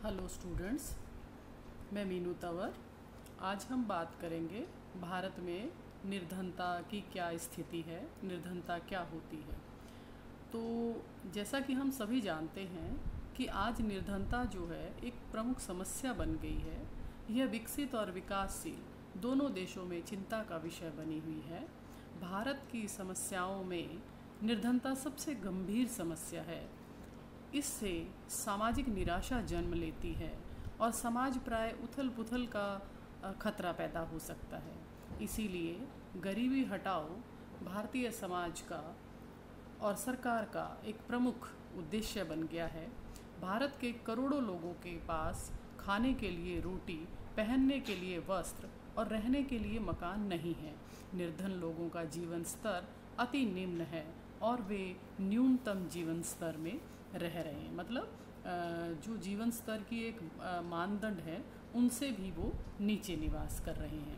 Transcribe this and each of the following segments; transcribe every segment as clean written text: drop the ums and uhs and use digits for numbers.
Hello students, मैं मीनू तंवर। आज हम बात करेंगे भारत में निर्धनता की क्या स्थिति है, निर्धनता क्या होती है। तो जैसा कि हम सभी जानते हैं कि आज निर्धनता जो है एक प्रमुख समस्या बन गई है। यह विकसित और विकासशील दोनों देशों में चिंता का विषय बनी हुई है। भारत की समस्याओं में निर्धनता सबसे गंभीर समस्या है। इससे सामाजिक निराशा जन्म लेती है और समाज प्राय उथल पुथल का खतरा पैदा हो सकता है। इसीलिए गरीबी हटाओ भारतीय समाज का और सरकार का एक प्रमुख उद्देश्य बन गया है। भारत के करोड़ों लोगों के पास खाने के लिए रोटी, पहनने के लिए वस्त्र और रहने के लिए मकान नहीं है। निर्धन लोगों का जीवन स्तर अति निम्न है और वे न्यूनतम जीवन स्तर में रह रहे हैं। मतलब जो जीवन स्तर की एक मानदंड है उनसे भी वो नीचे निवास कर रहे हैं।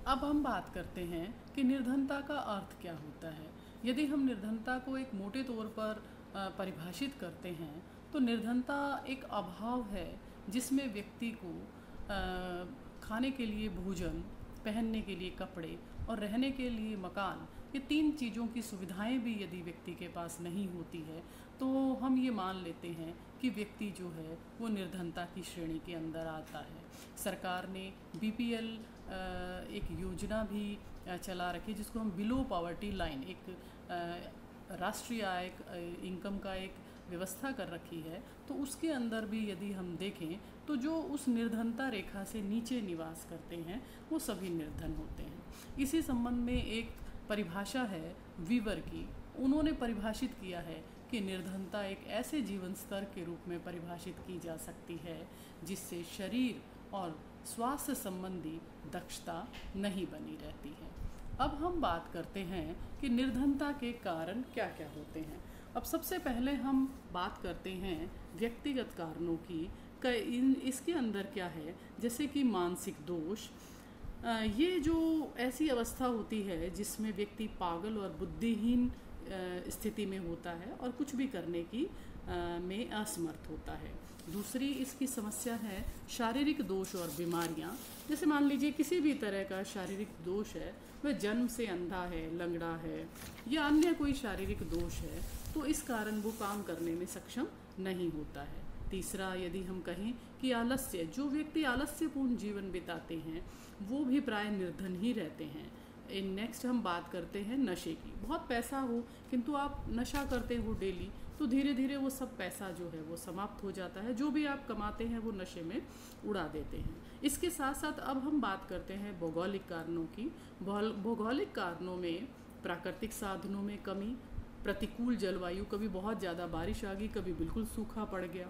अब हम बात करते हैं कि निर्धनता का अर्थ क्या होता है। यदि हम निर्धनता को एक मोटे तौर पर परिभाषित करते हैं तो निर्धनता एक अभाव है जिसमें व्यक्ति को खाने के लिए भोजन, पहनने के लिए कपड़े और रहने के लिए मकान, ये तीन चीज़ों की सुविधाएं भी यदि व्यक्ति के पास नहीं होती है तो हम ये मान लेते हैं कि व्यक्ति जो है वो निर्धनता की श्रेणी के अंदर आता है। सरकार ने बीपीएल एक योजना भी चला रखी जिसको हम बिलो पॉवर्टी लाइन, एक राष्ट्रीय आय इनकम का एक व्यवस्था कर रखी है। तो उसके अंदर भी यदि हम देखें तो जो उस निर्धनता रेखा से नीचे निवास करते हैं वो सभी निर्धन होते हैं। इसी संबंध में एक परिभाषा है वीवर की। उन्होंने परिभाषित किया है कि निर्धनता एक ऐसे जीवन स्तर के रूप में परिभाषित की जा सकती है जिससे शरीर और स्वास्थ्य संबंधी दक्षता नहीं बनी रहती है। अब हम बात करते हैं कि निर्धनता के कारण क्या क्या होते हैं। अब सबसे पहले हम बात करते हैं व्यक्तिगत कारणों की। इसके अंदर क्या है, जैसे कि मानसिक दोष। ये जो ऐसी अवस्था होती है जिसमें व्यक्ति पागल और बुद्धिहीन स्थिति में होता है और कुछ भी करने की में असमर्थ होता है। दूसरी इसकी समस्या है शारीरिक दोष और बीमारियां। जैसे मान लीजिए किसी भी तरह का शारीरिक दोष है, वह जन्म से अंधा है, लंगड़ा है या अन्य कोई शारीरिक दोष है, तो इस कारण वो काम करने में सक्षम नहीं होता है। तीसरा, यदि हम कहें कि आलस्य, जो व्यक्ति आलस्यपूर्ण जीवन बिताते हैं वो भी प्राय निर्धन ही रहते हैं। नेक्स्ट हम बात करते हैं नशे की। बहुत पैसा हो किंतु आप नशा करते हो डेली, तो धीरे धीरे वो सब पैसा जो है वो समाप्त हो जाता है। जो भी आप कमाते हैं वो नशे में उड़ा देते हैं। इसके साथ साथ अब हम बात करते हैं भौगोलिक कारणों की। भौगोलिक कारणों में प्राकृतिक साधनों में कमी, प्रतिकूल जलवायु, कभी बहुत ज़्यादा बारिश आ गई, कभी बिल्कुल सूखा पड़ गया,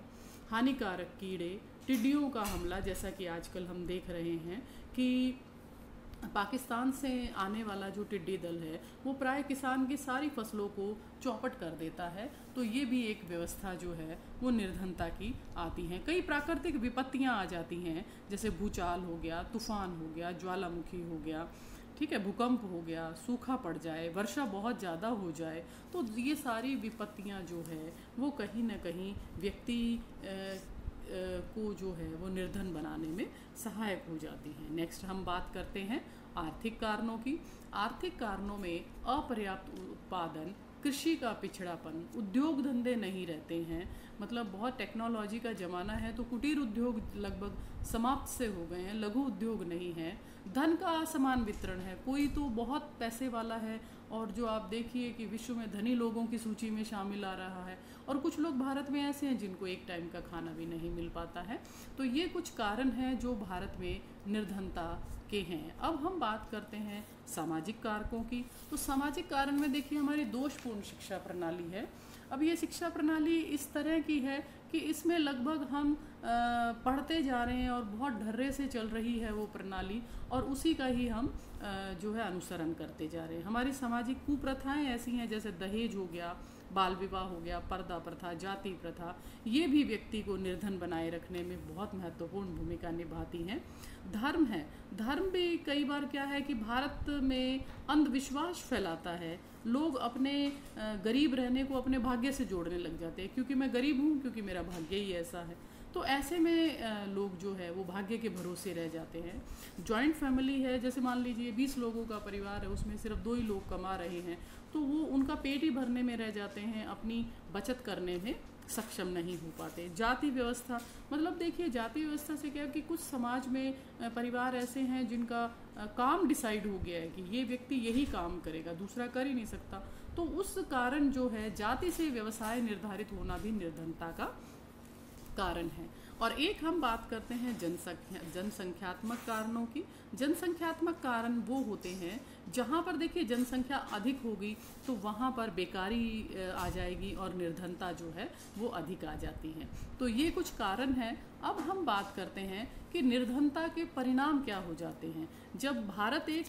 हानिकारक कीड़े, टिड्डियों का हमला, जैसा कि आजकल हम देख रहे हैं कि पाकिस्तान से आने वाला जो टिड्डी दल है वो प्राय किसान की सारी फसलों को चौपट कर देता है। तो ये भी एक व्यवस्था जो है वो निर्धनता की आती है। कई प्राकृतिक विपत्तियां आ जाती हैं, जैसे भूचाल हो गया, तूफान हो गया, ज्वालामुखी हो गया, ठीक है, भूकंप हो गया, सूखा पड़ जाए, वर्षा बहुत ज़्यादा हो जाए। तो ये सारी विपत्तियां जो है वो कहीं ना कहीं व्यक्ति को जो है वो निर्धन बनाने में सहायक हो जाती हैं। नेक्स्ट हम बात करते हैं आर्थिक कारणों की। आर्थिक कारणों में अपर्याप्त उत्पादन, कृषि का पिछड़ापन, उद्योग धंधे नहीं रहते हैं। मतलब बहुत टेक्नोलॉजी का ज़माना है तो कुटीर उद्योग लगभग समाप्त से हो गए हैं, लघु उद्योग नहीं है। धन का असमान वितरण है, कोई तो बहुत पैसे वाला है और जो आप देखिए कि विश्व में धनी लोगों की सूची में शामिल आ रहा है, और कुछ लोग भारत में ऐसे हैं जिनको एक टाइम का खाना भी नहीं मिल पाता है। तो ये कुछ कारण हैं जो भारत में निर्धनता के हैं। अब हम बात करते हैं सामाजिक कारकों की। तो सामाजिक कारण में देखिए हमारी दोषपूर्ण शिक्षा प्रणाली है। अब ये शिक्षा प्रणाली इस तरह की है कि इसमें लगभग हम पढ़ते जा रहे हैं और बहुत ढर्रे से चल रही है वो प्रणाली, और उसी का ही हम जो है अनुसरण करते जा रहे हैं। हमारी सामाजिक कुप्रथाएं ऐसी हैं जैसे दहेज हो गया, बाल विवाह हो गया, पर्दा प्रथा, जाति प्रथा, ये भी व्यक्ति को निर्धन बनाए रखने में बहुत महत्वपूर्ण भूमिका निभाती हैं। धर्म है, धर्म भी कई बार क्या है कि भारत में अंधविश्वास फैलाता है। लोग अपने गरीब रहने को अपने भाग्य से जोड़ने लग जाते हैं, क्योंकि मैं गरीब हूँ, क्योंकि मेरा भाग्य ही ऐसा है। तो ऐसे में लोग जो है वो भाग्य के भरोसे रह जाते हैं। जॉइंट फैमिली है, जैसे मान लीजिए 20 लोगों का परिवार है, उसमें सिर्फ 2 ही लोग कमा रहे हैं, तो वो उनका पेट ही भरने में रह जाते हैं, अपनी बचत करने में सक्षम नहीं हो पाते। जाति व्यवस्था, मतलब देखिए जाति व्यवस्था से क्या है कि कुछ समाज में परिवार ऐसे हैं जिनका काम डिसाइड हो गया है कि ये व्यक्ति यही काम करेगा, दूसरा कर ही नहीं सकता। तो उस कारण जो है जाति से व्यवसाय निर्धारित होना भी निर्धनता का कारण है। और एक हम बात करते हैं जनसंख्यात्मक कारणों की। जनसंख्यात्मक कारण वो होते हैं जहाँ पर देखिए जनसंख्या अधिक होगी तो वहाँ पर बेकारी आ जाएगी और निर्धनता जो है वो अधिक आ जाती है। तो ये कुछ कारण हैं। अब हम बात करते हैं कि निर्धनता के परिणाम क्या हो जाते हैं। जब भारत एक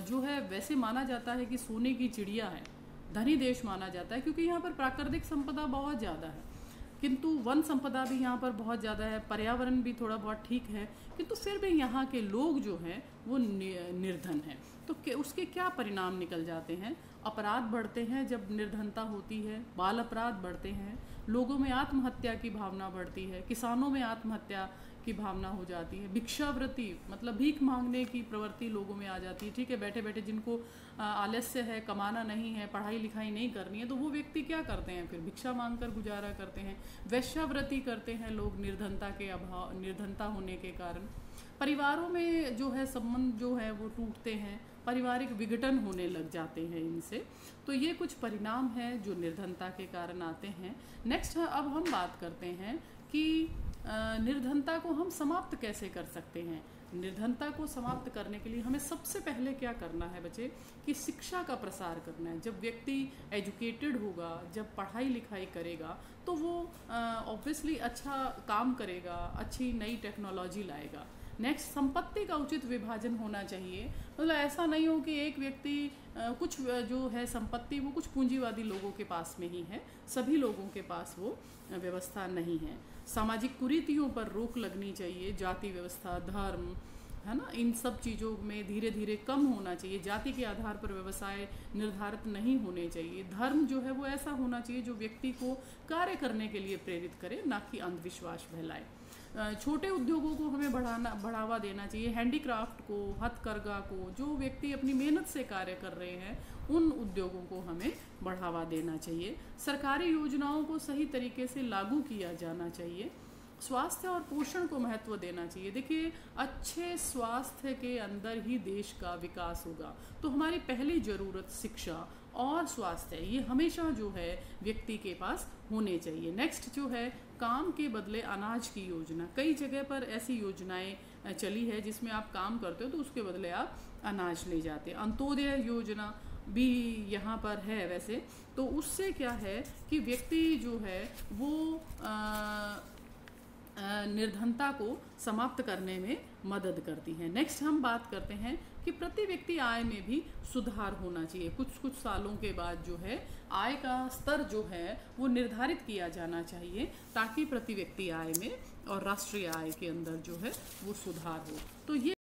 जो है वैसे माना जाता है कि सोने की चिड़िया है, धनी देश माना जाता है, क्योंकि यहाँ पर प्राकृतिक संपदा बहुत ज़्यादा है, किंतु वन संपदा भी यहाँ पर बहुत ज़्यादा है, पर्यावरण भी थोड़ा बहुत ठीक है, किंतु फिर भी यहाँ के लोग जो हैं वो निर्धन हैं। तो उसके क्या परिणाम निकल जाते हैं? अपराध बढ़ते हैं जब निर्धनता होती है, बाल अपराध बढ़ते हैं, लोगों में आत्महत्या की भावना बढ़ती है, किसानों में आत्महत्या की भावना हो जाती है, भिक्षावृत्ति मतलब भीख मांगने की प्रवृत्ति लोगों में आ जाती है। ठीक है, बैठे बैठे जिनको आलस्य है, कमाना नहीं है, पढ़ाई लिखाई नहीं करनी है, तो वो व्यक्ति क्या करते हैं, फिर भिक्षा मांगकर गुजारा करते हैं। वैश्यावृत्ति करते हैं लोग निर्धनता के अभाव, निर्धनता होने के कारण। परिवारों में जो है संबंध जो है वो टूटते हैं, पारिवारिक विघटन होने लग जाते हैं इनसे। तो ये कुछ परिणाम हैं जो निर्धनता के कारण आते हैं। नेक्स्ट अब हम बात करते हैं कि निर्धनता को हम समाप्त कैसे कर सकते हैं। निर्धनता को समाप्त करने के लिए हमें सबसे पहले क्या करना है बच्चे, कि शिक्षा का प्रसार करना है। जब व्यक्ति एजुकेटेड होगा, जब पढ़ाई लिखाई करेगा, तो वो ऑब्वियसली अच्छा काम करेगा, अच्छी नई टेक्नोलॉजी लाएगा। नेक्स्ट, संपत्ति का उचित विभाजन होना चाहिए। मतलब ऐसा नहीं हो कि एक व्यक्ति कुछ जो है संपत्ति वो कुछ पूंजीवादी लोगों के पास में ही है, सभी लोगों के पास वो व्यवस्था नहीं है। सामाजिक कुरीतियों पर रोक लगनी चाहिए। जाति व्यवस्था, धर्म, है ना, इन सब चीज़ों में धीरे धीरे कम होना चाहिए। जाति के आधार पर व्यवसाय निर्धारित नहीं होने चाहिए। धर्म जो है वो ऐसा होना चाहिए जो व्यक्ति को कार्य करने के लिए प्रेरित करे, ना कि अंधविश्वास फैलाए। छोटे उद्योगों को हमें बढ़ावा देना चाहिए। हैंडीक्राफ्ट को, हथकरघा को, जो व्यक्ति अपनी मेहनत से कार्य कर रहे हैं उन उद्योगों को हमें बढ़ावा देना चाहिए। सरकारी योजनाओं को सही तरीके से लागू किया जाना चाहिए। स्वास्थ्य और पोषण को महत्व देना चाहिए। देखिए, अच्छे स्वास्थ्य के अंदर ही देश का विकास होगा। तो हमारी पहली ज़रूरत शिक्षा और स्वास्थ्य, ये हमेशा जो है व्यक्ति के पास होने चाहिए। नेक्स्ट जो है काम के बदले अनाज की योजना। कई जगह पर ऐसी योजनाएं चली है जिसमें आप काम करते हो तो उसके बदले आप अनाज ले जाते हैं। अंत्योदय योजना भी यहाँ पर है वैसे। तो उससे क्या है कि व्यक्ति जो है वो निर्धनता को समाप्त करने में मदद करती है। नेक्स्ट हम बात करते हैं कि प्रति व्यक्ति आय में भी सुधार होना चाहिए। कुछ सालों के बाद जो है आय का स्तर जो है वो निर्धारित किया जाना चाहिए, ताकि प्रति व्यक्ति आय में और राष्ट्रीय आय के अंदर जो है वो सुधार हो। तो ये